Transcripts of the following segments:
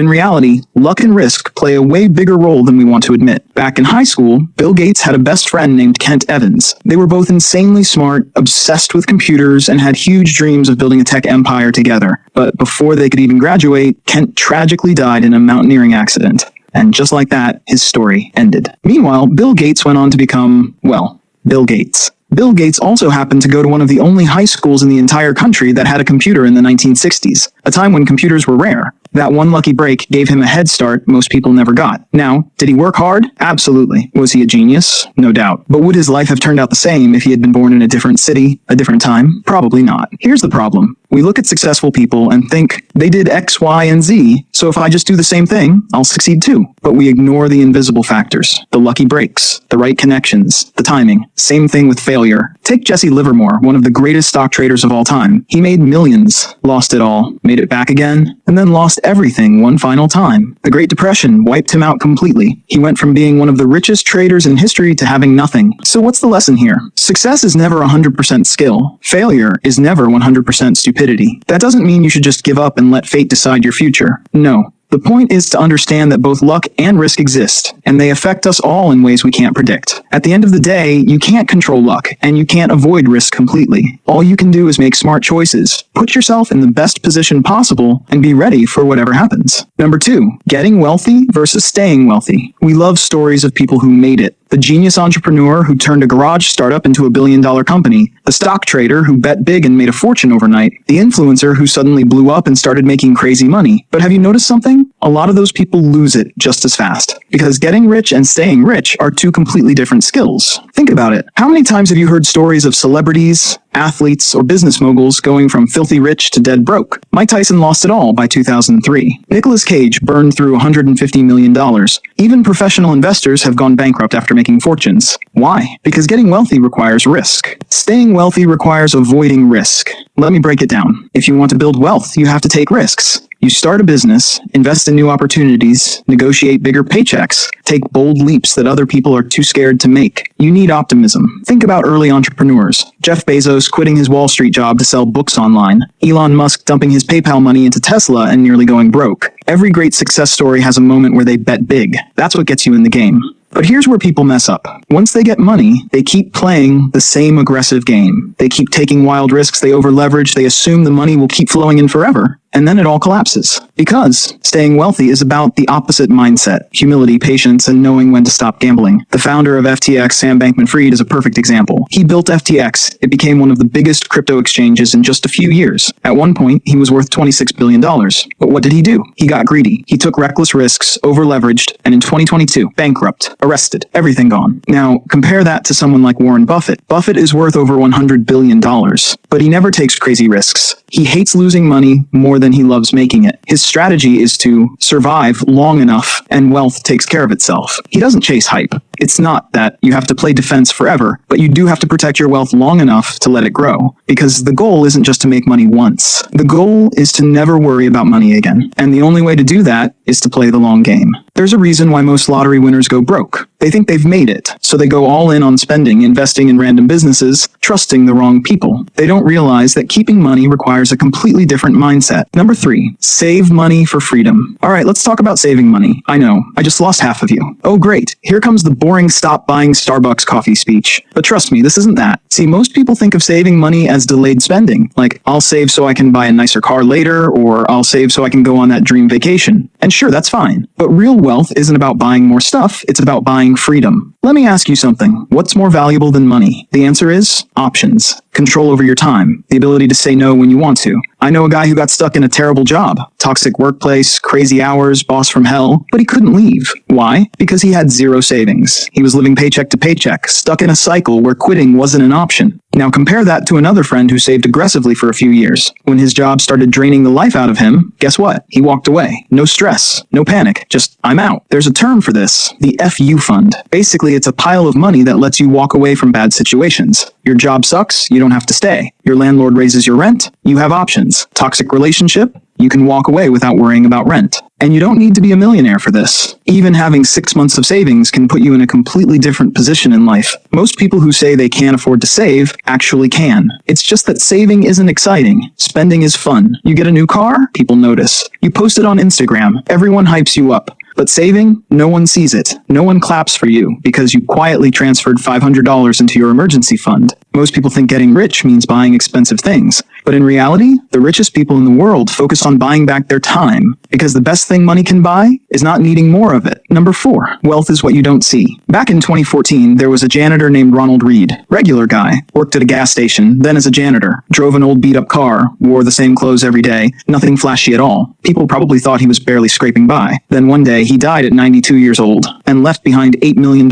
In reality, luck and risk play a way bigger role than we want to admit. Back in high school, Bill Gates had a best friend named Kent Evans. They were both insanely smart, obsessed with computers, and had huge dreams of building a tech empire together. But before they could even graduate, Kent tragically died in a mountaineering accident. And just like that, his story ended. Meanwhile, Bill Gates went on to become, well, Bill Gates. Bill Gates also happened to go to one of the only high schools in the entire country that had a computer in the 1960s, a time when computers were rare. That one lucky break gave him a head start most people never got. Now, did he work hard? Absolutely. Was he a genius? No doubt. But would his life have turned out the same if he had been born in a different city, a different time? Probably not. Here's the problem. We look at successful people and think they did X, Y, and Z, so if I just do the same thing, I'll succeed too. But we ignore the invisible factors, the lucky breaks, the right connections, the timing. Same thing with failure. Take Jesse Livermore, one of the greatest stock traders of all time. He made millions, lost it all, made it back again, and then lost everything one final time. The Great Depression wiped him out completely. He went from being one of the richest traders in history to having nothing. So what's the lesson here? Success is never 100% skill. Failure is never 100% stupidity. That doesn't mean you should just give up and let fate decide your future. No. The point is to understand that both luck and risk exist, and they affect us all in ways we can't predict. At the end of the day, you can't control luck, and you can't avoid risk completely. All you can do is make smart choices, put yourself in the best position possible, and be ready for whatever happens. Number 2, getting wealthy versus staying wealthy. We love stories of people who made it. The genius entrepreneur who turned a garage startup into a billion-dollar company. The stock trader who bet big and made a fortune overnight. The influencer who suddenly blew up and started making crazy money. But have you noticed something? A lot of those people lose it just as fast. Because getting rich and staying rich are two completely different skills. Think about it. How many times have you heard stories of celebrities, athletes, or business moguls going from filthy rich to dead broke? Mike Tyson lost it all by 2003. Nicolas Cage burned through $150 million. Even professional investors have gone bankrupt after making fortunes. Why? Because getting wealthy requires risk. Staying wealthy requires avoiding risk. Let me break it down. If you want to build wealth, you have to take risks. You start a business, invest in new opportunities, negotiate bigger paychecks, take bold leaps that other people are too scared to make. You need optimism. Think about early entrepreneurs. Jeff Bezos quitting his Wall Street job to sell books online. Elon Musk dumping his PayPal money into Tesla and nearly going broke. Every great success story has a moment where they bet big. That's what gets you in the game. But here's where people mess up. Once they get money, they keep playing the same aggressive game. They keep taking wild risks, they over-leverage, they assume the money will keep flowing in forever. And then it all collapses. Because staying wealthy is about the opposite mindset: humility, patience, and knowing when to stop gambling. The founder of FTX, Sam Bankman-Fried, is a perfect example. He built FTX. It became one of the biggest crypto exchanges in just a few years. At one point, he was worth $26 billion. But what did he do? He got greedy. He took reckless risks, over-leveraged, and in 2022, bankrupt, arrested, everything gone. Now, compare that to someone like Warren Buffett. Buffett is worth over $100 billion, but he never takes crazy risks. He hates losing money more than he loves making it. His strategy is to survive long enough and wealth takes care of itself. He doesn't chase hype. It's not that you have to play defense forever, but you do have to protect your wealth long enough to let it grow. Because the goal isn't just to make money once. The goal is to never worry about money again. And the only way to do that is to play the long game. There's a reason why most lottery winners go broke. They think they've made it, so they go all in on spending, investing in random businesses, trusting the wrong people. They don't realize that keeping money requires a completely different mindset. Number 3, save money for freedom. All right, let's talk about saving money. I know, I just lost half of you. Oh great, here comes the boring stop buying Starbucks coffee speech. But trust me, this isn't that. See, most people think of saving money as delayed spending. Like, I'll save so I can buy a nicer car later, or I'll save so I can go on that dream vacation. And sure, that's fine. But real wealth isn't about buying more stuff, it's about buying freedom. Let me ask you something. What's more valuable than money? The answer is options. Control over your time. The ability to say no when you want to. I know a guy who got stuck in a terrible job. Toxic workplace, crazy hours, boss from hell. But he couldn't leave. Why? Because he had zero savings. He was living paycheck to paycheck, stuck in a cycle where quitting wasn't an option. Now compare that to another friend who saved aggressively for a few years. When his job started draining the life out of him, guess what? He walked away. No stress, no panic, just I'm out. There's a term for this, the FU fund. Basically, it's a pile of money that lets you walk away from bad situations. Your job sucks, you don't have to stay. Your landlord raises your rent, you have options. Toxic relationship, you can walk away without worrying about rent. And you don't need to be a millionaire for this. Even having 6 months of savings can put you in a completely different position in life. Most people who say they can't afford to save actually can. It's just that saving isn't exciting. Spending is fun. You get a new car, people notice. You post it on Instagram, everyone hypes you up. But saving, no one sees it. No one claps for you because you quietly transferred $500 into your emergency fund. Most people think getting rich means buying expensive things. But in reality, the richest people in the world focus on buying back their time, because the best thing money can buy is not needing more of it. Number 4, wealth is what you don't see. Back in 2014, there was a janitor named Ronald Reed. Regular guy, worked at a gas station, then as a janitor, drove an old beat-up car, wore the same clothes every day, nothing flashy at all. People probably thought he was barely scraping by. Then one day, he died at 92 years old, and left behind $8 million.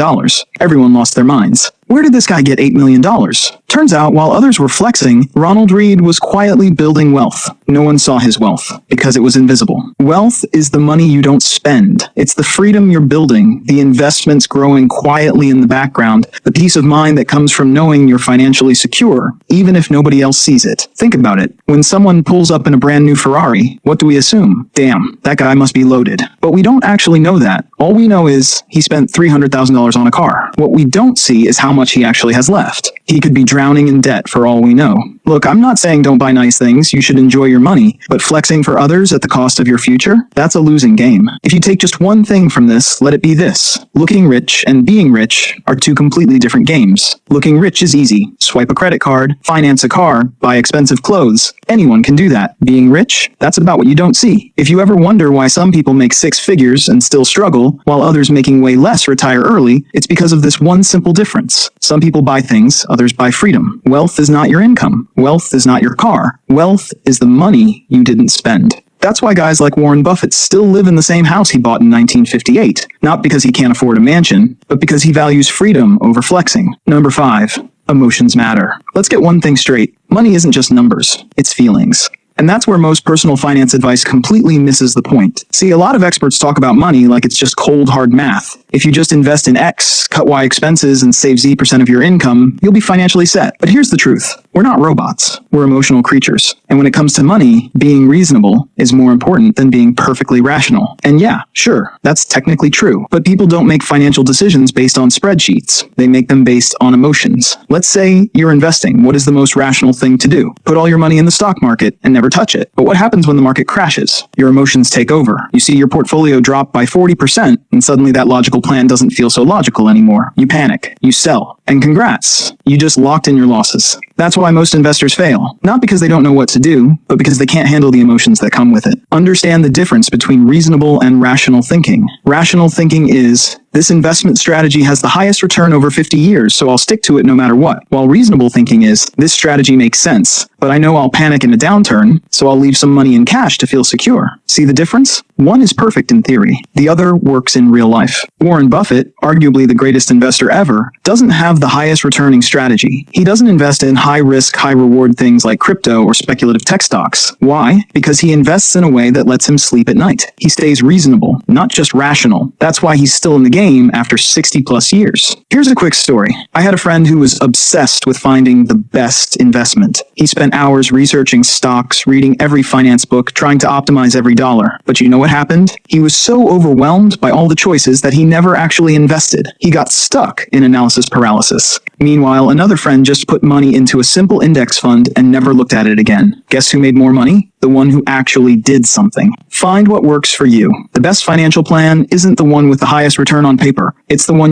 Everyone lost their minds. Where did this guy get $8 million? Turns out, while others were flexing, Ronald Reed was quietly building wealth. No one saw his wealth, because it was invisible. Wealth is the money you don't spend. It's the freedom you're building, the investments growing quietly in the background, the peace of mind that comes from knowing you're financially secure, even if nobody else sees it. Think about it. When someone pulls up in a brand new Ferrari, what do we assume? Damn, that guy must be loaded. But we don't actually know that. All we know is he spent $300,000 on a car. What we don't see is how much he actually has left. He could be drowning in debt for all we know. Look, I'm not saying don't buy nice things, you should enjoy your money, but flexing for others at the cost of your future, that's a losing game. If you take just one thing from this, let it be this. Looking rich and being rich are two completely different games. Looking rich is easy. Swipe a credit card, finance a car, buy expensive clothes. Anyone can do that. Being rich, that's about what you don't see. If you ever wonder why some people make 6 figures and still struggle, while others making way less retire early, it's because of this one simple difference. Some people buy things, others buy freedom. Wealth is not your income. Wealth is not your car. Wealth is the money you didn't spend. That's why guys like Warren Buffett still live in the same house he bought in 1958. Not because he can't afford a mansion, but because he values freedom over flexing. Number 5. Emotions matter. Let's get one thing straight. Money isn't just numbers, it's feelings. And that's where most personal finance advice completely misses the point. See, a lot of experts talk about money like it's just cold, hard math. If you just invest in X, cut Y expenses, and save Z% of your income, you'll be financially set. But here's the truth. We're not robots. We're emotional creatures. And when it comes to money, being reasonable is more important than being perfectly rational. And yeah, sure, that's technically true. But people don't make financial decisions based on spreadsheets. They make them based on emotions. Let's say you're investing. What is the most rational thing to do? Put all your money in the stock market and never touch it. But what happens when the market crashes? Your emotions take over. You see your portfolio drop by 40%, and suddenly that logical plan doesn't feel so logical anymore. You panic. You sell. And congrats, you just locked in your losses. That's why most investors fail. Not because they don't know what to do, but because they can't handle the emotions that come with it. Understand the difference between reasonable and rational thinking. Rational thinking is, this investment strategy has the highest return over 50 years, so I'll stick to it no matter what. While reasonable thinking is, this strategy makes sense, but I know I'll panic in a downturn, so I'll leave some money in cash to feel secure. See the difference? One is perfect in theory. The other works in real life. Warren Buffett, arguably the greatest investor ever, doesn't have the highest returning strategy. He doesn't invest in high-risk, high-reward things like crypto or speculative tech stocks. Why? Because he invests in a way that lets him sleep at night. He stays reasonable, not just rational. That's why he's still in the game after 60 plus years. Here's a quick story. I had a friend who was obsessed with finding the best investment. He spent hours researching stocks, reading every finance book, trying to optimize every dollar. But you know what happened? He was so overwhelmed by all the choices that he never actually invested. He got stuck in analysis paralysis. Meanwhile, another friend just put money into a simple index fund and never looked at it again. Guess who made more money? The one who actually did something. Find what works for you. The best financial plan isn't the one with the highest return on paper. It's the one